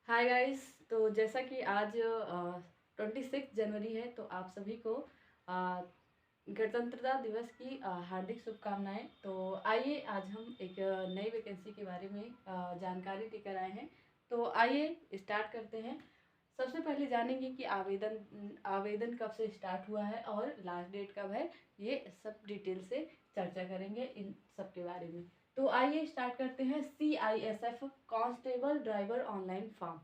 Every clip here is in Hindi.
Hi guys. तो जैसा कि आज 26 जनवरी है, तो आप सभी को गणतंत्रता दिवस की हार्दिक शुभकामनाएं। तो आइए आज हम एक नई वैकेंसी के बारे में जानकारी लेकर आए हैं। तो आइए स्टार्ट करते हैं। सबसे पहले जानेंगे कि आवेदन कब से स्टार्ट हुआ है और लास्ट डेट कब है। ये सब डिटेल से चर्चा करेंगे इन सब के बारे में। तो आइए स्टार्ट करते हैं। CISF constable driver online form.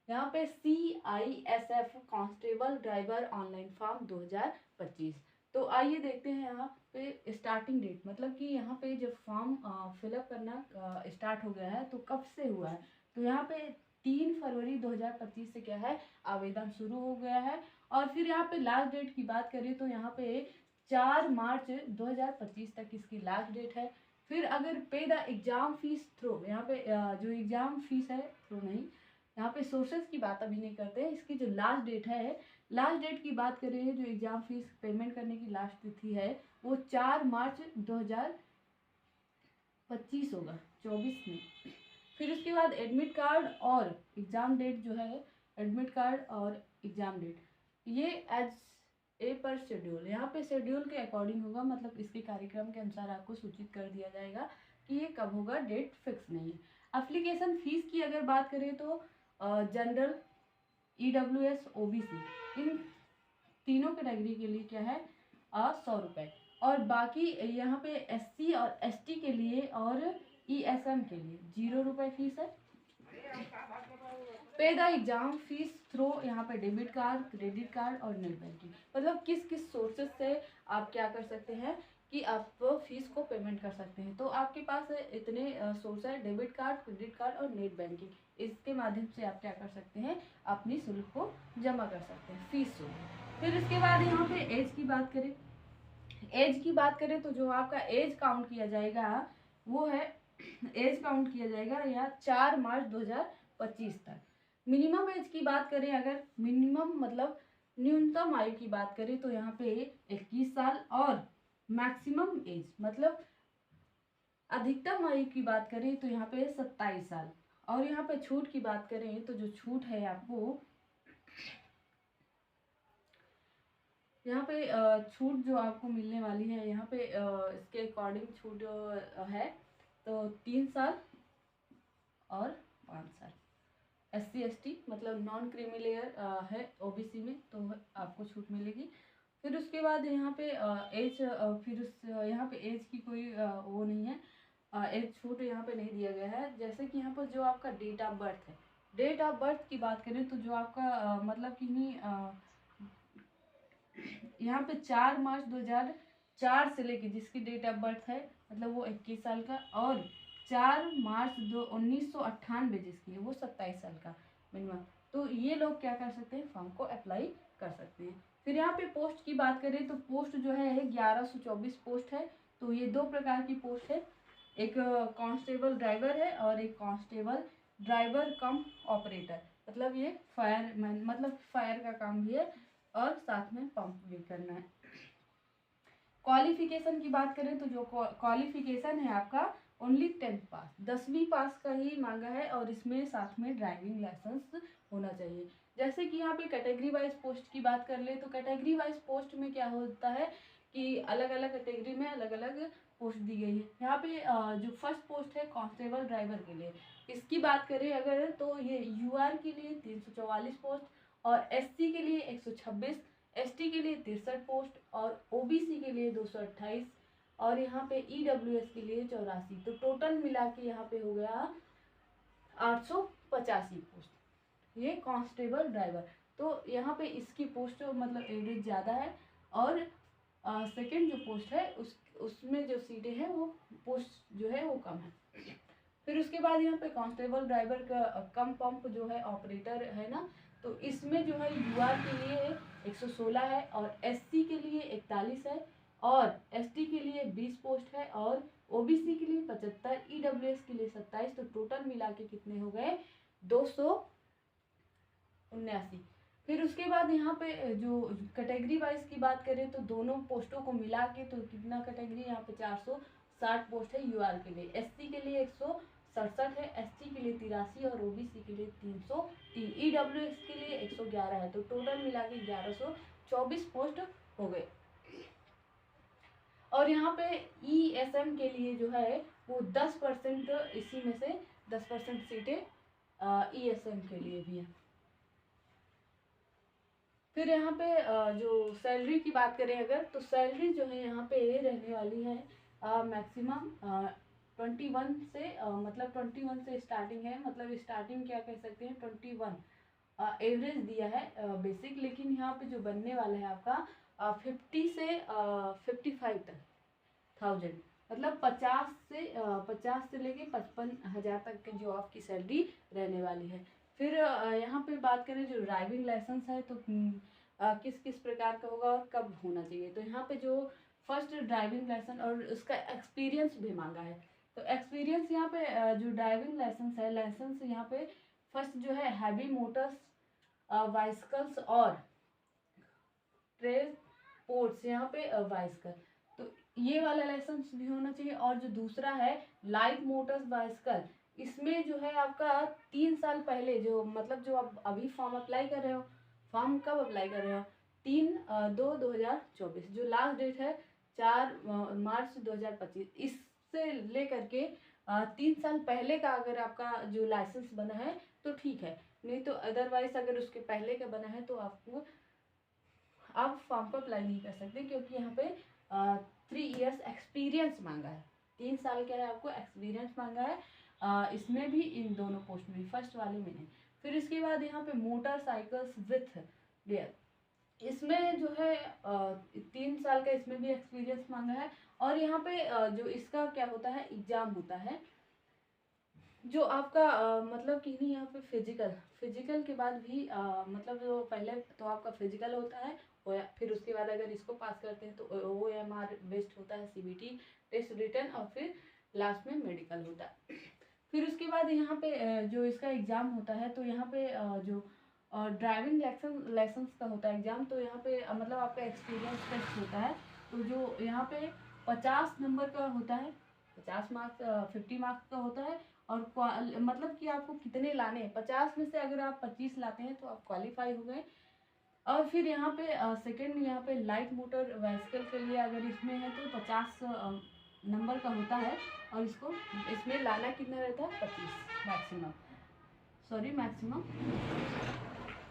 यहाँ पे CISF constable driver online form 2025। तो आइए देखते हैं यहाँ पे स्टार्टिंग डेट, मतलब कि यहाँ पे जब फॉर्म फिलअप करना स्टार्ट हो गया है तो कब से हुआ है। तो यहाँ पे 3 फरवरी 2025 से क्या है, आवेदन शुरू हो गया है। और फिर यहाँ पे लास्ट डेट की बात करें तो यहाँ पे 4 मार्च 2025 तक इसकी लास्ट डेट है। फिर अगर पे द एग्जाम फीस थ्रो, यहाँ पे जो एग्जाम फीस है थ्रो नहीं, यहाँ पे सोर्सेज की बात अभी नहीं करते हैं। इसकी जो लास्ट डेट है, लास्ट डेट की बात करें, जो एग्जाम फीस पेमेंट करने की लास्ट तिथि है वो 4 मार्च 2025 होगा, 24 में। फिर उसके बाद एडमिट कार्ड और एग्ज़ाम डेट जो है, एडमिट कार्ड और एग्ज़ाम डेट ये एज ए पर शेड्यूल, यहाँ पे शेड्यूल के अकॉर्डिंग होगा, मतलब इसके कार्यक्रम के अनुसार आपको सूचित कर दिया जाएगा कि ये कब होगा, डेट फिक्स नहीं है। एप्लीकेशन फीस की अगर बात करें तो जनरल, EWS, OBC, इन तीनों कैटेगरी के लिए क्या है 100 रुपये। और बाकी यहाँ पे SC और ST के लिए और ESM के लिए 0 रुपये फीस है। पे द एग्जाम फीस थ्रो, यहाँ पे डेबिट कार्ड, क्रेडिट कार्ड और नेट बैंकिंग, मतलब किस किस सोर्सेज से आप क्या कर सकते हैं कि आप फीस को पेमेंट कर सकते हैं। तो आपके पास इतने सोर्स है, डेबिट कार्ड, क्रेडिट कार्ड और नेट बैंकिंग। इसके माध्यम से आप क्या कर सकते हैं, अपनी शुल्क को जमा कर सकते हैं, फीस शुल्क। फिर इसके बाद यहाँ पे एज की बात करें, एज की बात करें तो जो आपका एज काउंट किया जाएगा वो है, एज काउंट किया जाएगा यहाँ 4 मार्च 2025 तक। मिनिमम एज की बात करें, अगर मिनिमम मतलब न्यूनतम आयु की बात करें तो यहाँ पे 21 साल, और मैक्सिमम एज मतलब अधिकतम आयु की बात करें तो यहाँ पे 27 साल। और यहाँ पे छूट की बात करें तो जो छूट है आपको यहाँ पे छूट जो आपको मिलने वाली है, यहाँ पे इसके अकॉर्डिंग छूट है तो 3 साल और 5 साल। SC ST मतलब नॉन क्रीमी लेयर है OBC में, तो आपको छूट मिलेगी। फिर उसके बाद यहाँ पे एज, फिर उस यहाँ पे एज की कोई वो नहीं है, एज छूट यहाँ पे नहीं दिया गया है। जैसे कि यहाँ पर जो आपका डेट ऑफ बर्थ है, डेट ऑफ बर्थ की बात करें तो जो आपका मतलब कि यहाँ पे 4 मार्च 2004 से लेके जिसकी डेट ऑफ बर्थ है, मतलब वो 21 साल का, और 4 मार्च 1998 जिसकी है वो 27 साल का मिनिमम। तो ये लोग क्या कर सकते हैं, फॉर्म को अप्लाई कर सकते हैं। फिर यहाँ पे पोस्ट की बात करें तो पोस्ट जो है 1124 पोस्ट है। तो ये दो प्रकार की पोस्ट है, एक कांस्टेबल ड्राइवर है और एक कांस्टेबल ड्राइवर कम ऑपरेटर, मतलब ये फायरमैन, मतलब फायर का काम भी है और साथ में पंप भी करना है। क्वालिफिकेशन की बात करें तो जो क्वालिफिकेशन है आपका ओनली 10th पास, 10वीं पास का ही मांगा है, और इसमें साथ में ड्राइविंग लाइसेंस होना चाहिए। जैसे कि यहाँ पे कैटेगरी वाइज पोस्ट की बात कर ले तो कैटेगरी वाइज पोस्ट में क्या होता है कि अलग अलग कैटेगरी में अलग अलग पोस्ट दी गई है। यहाँ पे जो फर्स्ट पोस्ट है कांस्टेबल ड्राइवर के लिए, इसकी बात करें अगर तो ये UR के लिए 344 पोस्ट, और SC के लिए 126, ST के लिए 63 पोस्ट, और OBC के लिए 228, और यहाँ पे EWS के लिए 84। तो टोटल मिला के यहाँ पे हो गया 885 पोस्ट, ये कांस्टेबल ड्राइवर। तो यहाँ पे इसकी पोस्ट मतलब एवरेज ज़्यादा है, और सेकंड जो पोस्ट है उसमें जो सीटें हैं वो पोस्ट जो है वो कम है। फिर उसके बाद यहाँ पे कांस्टेबल ड्राइवर का कम पंप जो है ऑपरेटर है ना, तो इसमें जो है UR के लिए 116 है, और SC के लिए 41 है, और ST के लिए 20 पोस्ट है, और OBC के लिए 75, EWS के लिए 27। तो टोटल मिला के कितने हो गए, 279। फिर उसके बाद यहाँ पे जो कैटेगरी वाइज की बात करें तो दोनों पोस्टों को मिला के तो कितना कैटेगरी यहाँ पे 460 पोस्ट है UR के लिए, SC के लिए 67 है, SC के लिए 83 और OBC के लिए 303, EWS के लिए 111 है। तो टोटल मिला के 1124 पोस्ट हो गए। और यहाँ पे ESM के लिए जो है वो 10%, इसी में से 10% सीटें ESM के लिए भी है। फिर यहाँ पे जो सैलरी की बात करें अगर, तो सैलरी जो है यहाँ पे रहने वाली है मैक्सिमम 21 से मतलब 21 से स्टार्टिंग है, मतलब स्टार्टिंग क्या कह सकते हैं 21 एवरेज दिया है बेसिक, लेकिन यहाँ पे जो बनने वाला है आपका 50 से 55 तक थाउजेंड, मतलब 50 से लेके 55,000 तक की जो आपकी सैलरी रहने वाली है। फिर यहाँ पे बात करें जो ड्राइविंग लाइसेंस है तो किस किस प्रकार का होगा और कब होना चाहिए। तो यहाँ पे जो फर्स्ट ड्राइविंग लाइसेंस और उसका एक्सपीरियंस भी मांगा है। तो एक्सपीरियंस यहाँ पे जो ड्राइविंग लाइसेंस है, लाइसेंस यहाँ पे फर्स्ट जो है हैवी मोटर्स वाइस्कल्स और ट्रेंसपोर्ट्स, यहाँ पे वाइस्कल, तो ये वाला लाइसेंस भी होना चाहिए। और जो दूसरा है लाइट मोटर्स बाइस्कल, इसमें जो है आपका 3 साल पहले जो मतलब जो आप अभी फॉर्म अप्लाई कर रहे हो, फॉर्म कब अप्लाई कर रहे हो 3/2/2024, जो लास्ट डेट है 4 मार्च 2025, इससे लेकर के 3 साल पहले का अगर आपका जो लाइसेंस बना है तो ठीक है, नहीं तो अदरवाइज अगर उसके पहले का बना है तो आपको आप फॉर्म को अप्लाई नहीं कर सकते, क्योंकि यहाँ पे 3 इयर्स एक्सपीरियंस मांगा है। 3 साल का है आपको एक्सपीरियंस मांगा है इसमें भी, इन दोनों पोस्ट में, फर्स्ट वाले में नहीं। फिर इसके बाद यहाँ पे मोटरसाइकिल्स विथ गियर, इसमें जो है 3 साल का इसमें भी एक्सपीरियंस मांगा है। और यहाँ पे जो इसका क्या होता है एग्जाम होता है जो आपका मतलब कि नहीं, यहाँ पे फिजिकल के बाद भी मतलब जो पहले तो आपका फिजिकल होता है, फिर उसके बाद अगर इसको पास करते हैं तो OMR बेस्ड होता है, CBT टेस्ट रिटन, और फिर लास्ट में मेडिकल होता है। फिर उसके बाद यहाँ पे जो इसका एग्ज़ाम होता है, तो यहाँ पे जो ड्राइविंग लाइसेंस का होता है एग्ज़ाम, तो यहाँ पे मतलब आपका एक्सपीरियंस टेस्ट होता है, तो जो यहाँ पे 50 नंबर का होता है, 50 मार्क्स 50 मार्क्स का होता है। और मतलब कि आपको कितने लाने हैं, 50 में से अगर आप 25 लाते हैं तो आप क्वालिफाई हो गए। और फिर यहाँ पे सेकेंड यहाँ पे लाइट मोटर व्हीकल के लिए अगर इसमें है तो 50 नंबर का होता है, और इसको इसमें लाना कितना रहता है 25 मैक्सिमम।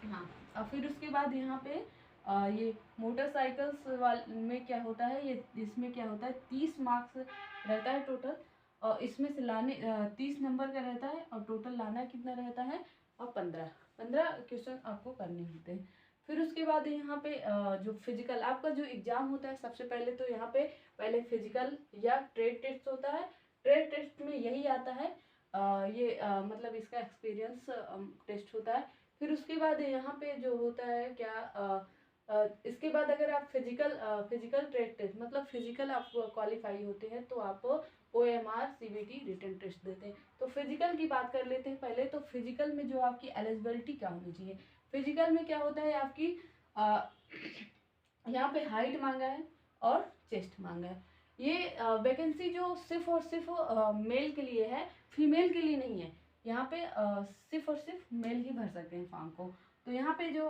हाँ, और फिर उसके बाद यहाँ पे ये मोटरसाइकिल्स में क्या होता है, ये इसमें क्या होता है 30 मार्क्स रहता है टोटल, और इसमें से लाने 30 नंबर का रहता है, और टोटल लाना कितना रहता है, और 15 क्वेश्चन आपको करने होते हैं। फिर उसके बाद यहाँ पे जो फिजिकल आपका जो एग्ज़ाम होता है, सबसे पहले तो यहाँ पे पहले फिजिकल या ट्रेड टेस्ट होता है। ट्रेड टेस्ट में यही आता है ये मतलब इसका एक्सपीरियंस टेस्ट होता है। फिर उसके बाद यहाँ पे जो होता है क्या इसके बाद अगर आप फिजिकल ट्रेड टेस्ट मतलब फिजिकल आप क्वालिफाई होते हैं तो आप OMR CBT रिटन टेस्ट देते हैं। तो फिजिकल की बात कर लेते हैं पहले। तो फिजिकल में जो आपकी एलिजिबिलिटी क्या होनी चाहिए, फिजिकल में क्या होता है आपकी यहाँ पे हाइट मांगा है और चेस्ट मांगा है। ये वैकेंसी जो सिर्फ और सिर्फ मेल के लिए है, फीमेल के लिए नहीं है। यहाँ पे सिर्फ और सिर्फ मेल ही भर सकते हैं फॉर्म को। तो यहाँ पे जो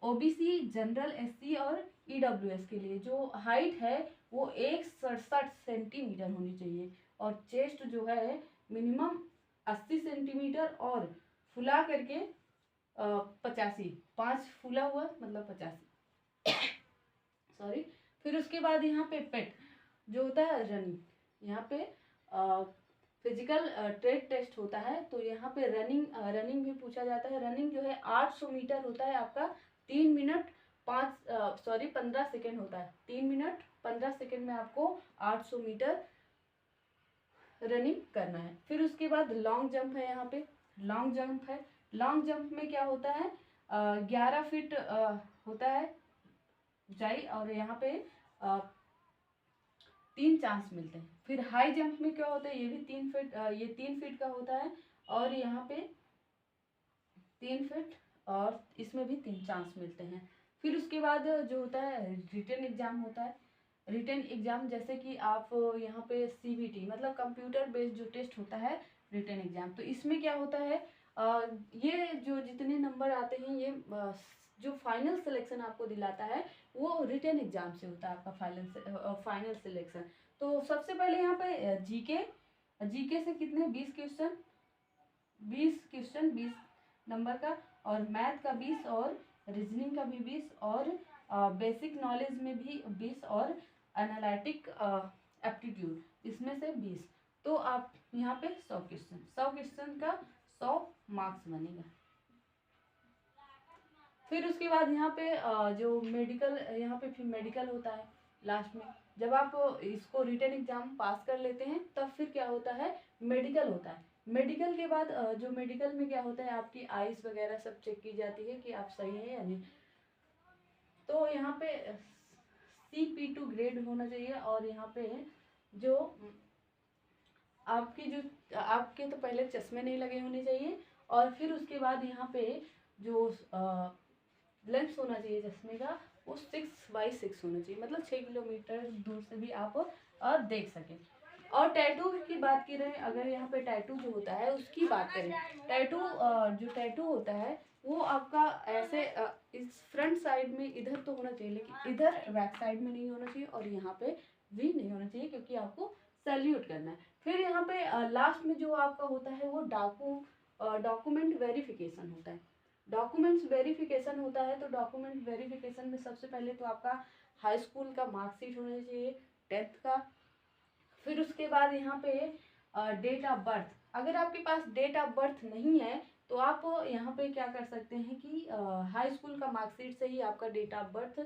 OBC जनरल SC और EWS के लिए जो हाइट है वो 167 सेंटीमीटर होनी चाहिए, और चेस्ट जो है मिनिमम 80 सेंटीमीटर, और फुला करके 85, 5 फूला हुआ मतलब 85 सॉरी। फिर उसके बाद यहाँ पे पेट जो होता है रनिंग, यहाँ पे फिजिकल ट्रेड टेस्ट होता है, तो यहाँ पे रनिंग भी पूछा जाता है। रनिंग जो है 800 मीटर होता है आपका, 3 मिनट 15 सेकेंड होता है, 3 मिनट 15 सेकेंड में आपको 800 मीटर रनिंग करना है। फिर उसके बाद लॉन्ग जंप है, यहाँ पे लॉन्ग जंप है। लॉन्ग जंप में क्या होता है 11 फीट होता है ऊंचाई, और यहाँ पे 3 चांस मिलते हैं। फिर हाई जंप में क्या होता है, ये भी 3 फीट ये 3 फीट का होता है, और यहाँ पे 3 फीट, और इसमें भी 3 चांस मिलते हैं। फिर उसके बाद जो होता है रिटन एग्जाम होता है। रिटन एग्ज़ाम, जैसे कि आप यहाँ पे CBT मतलब कंप्यूटर बेस्ड जो टेस्ट होता है रिटन एग्ज़ाम, तो इसमें क्या होता है, ये जो जितने नंबर आते हैं ये जो फाइनल सिलेक्शन आपको दिलाता है वो रिटन एग्ज़ाम से होता है आपका फाइनल सिलेक्शन। तो सबसे पहले यहाँ पे जीके से कितने 20 क्वेश्चन 20 नंबर का, और मैथ का 20, और रीजनिंग का भी 20, और बेसिक नॉलेज में भी 20, और एनालिटिक एप्टीट्यूड इसमें से 20। तो आप यहाँ पे 100 क्वेश्चन का 100 मार्क्स बनेगा। फिर उसके बाद यहाँ पे जो मेडिकल, यहाँ पे फिर मेडिकल होता है लास्ट में। जब आप इसको रिटन एग्जाम पास कर लेते हैं तब फिर क्या होता है, मेडिकल होता है। मेडिकल के बाद जो मेडिकल में क्या होता है, आपकी आइस वगैरह सब चेक की जाती है कि आप सही है या नहीं। तो यहाँ पे CP2 ग्रेड होना चाहिए, और यहाँ पे जो आपके तो पहले चश्मे नहीं लगे होने चाहिए, और फिर उसके बाद यहाँ पे जो लेंस होना चाहिए चश्मे का वो 6x6 होना चाहिए, मतलब 6 किलोमीटर दूर से भी आप देख सकें। और टैटू की बात की रहे, अगर यहाँ पे टैटू जो होता है उसकी बात करें, जो टैटू होता है वो आपका ऐसे इस फ्रंट साइड में इधर तो होना चाहिए, लेकिन इधर बैक साइड में नहीं होना चाहिए, और यहाँ पे भी नहीं होना चाहिए, क्योंकि आपको सैल्यूट करना है। फिर यहाँ पे लास्ट में जो आपका होता है वो डॉक्यूमेंट वेरिफिकेशन होता है। डॉक्यूमेंट्स वेरिफिकेशन होता है, तो डॉक्यूमेंट वेरिफिकेशन में सबसे पहले तो आपका हाई स्कूल का मार्कशीट होना चाहिए 10th का। फिर उसके बाद यहाँ पे डेट ऑफ बर्थ, अगर आपके पास डेट ऑफ बर्थ नहीं है तो आप यहाँ पे क्या कर सकते हैं कि हाई स्कूल का मार्कशीट से ही आपका डेट ऑफ बर्थ,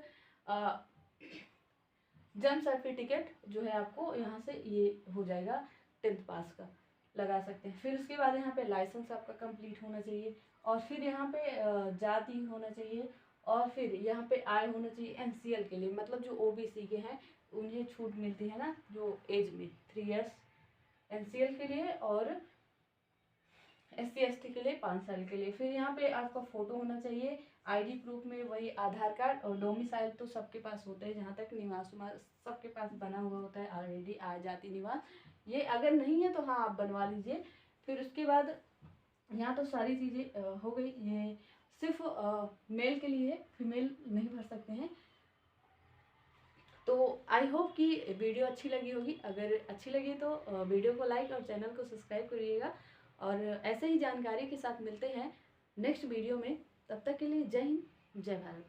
जन्म सर्टिफिकेट जो है आपको यहाँ से ये हो जाएगा 10th पास का, लगा सकते हैं। फिर उसके बाद यहाँ पे लाइसेंस आपका कंप्लीट होना चाहिए, और फिर यहाँ पे जाति होना चाहिए, और फिर यहाँ पे आय होना चाहिए NCL के लिए, मतलब जो OBC के हैं उन्हें छूट मिलती है ना जो एज में 3 इयर्स NCL के लिए, और SC ST के लिए 5 साल के लिए। फिर यहाँ पे आपका फ़ोटो होना चाहिए, ID प्रूफ में वही आधार कार्ड, और डोमिसाइल तो सबके पास होता है, जहाँ तक निवास सबके पास बना हुआ होता है ऑलरेडी, आय जाति निवास। ये अगर नहीं है तो हाँ आप बनवा लीजिए। फिर उसके बाद यहाँ तो सारी चीज़ें हो गई, ये सिर्फ मेल के लिए, फीमेल नहीं भर सकते हैं। तो आई होप कि वीडियो अच्छी लगी होगी। अगर अच्छी लगी तो वीडियो को लाइक और चैनल को सब्सक्राइब करिएगा, और ऐसे ही जानकारी के साथ मिलते हैं नेक्स्ट वीडियो में। तब तक के लिए जय हिंद, जय भारत।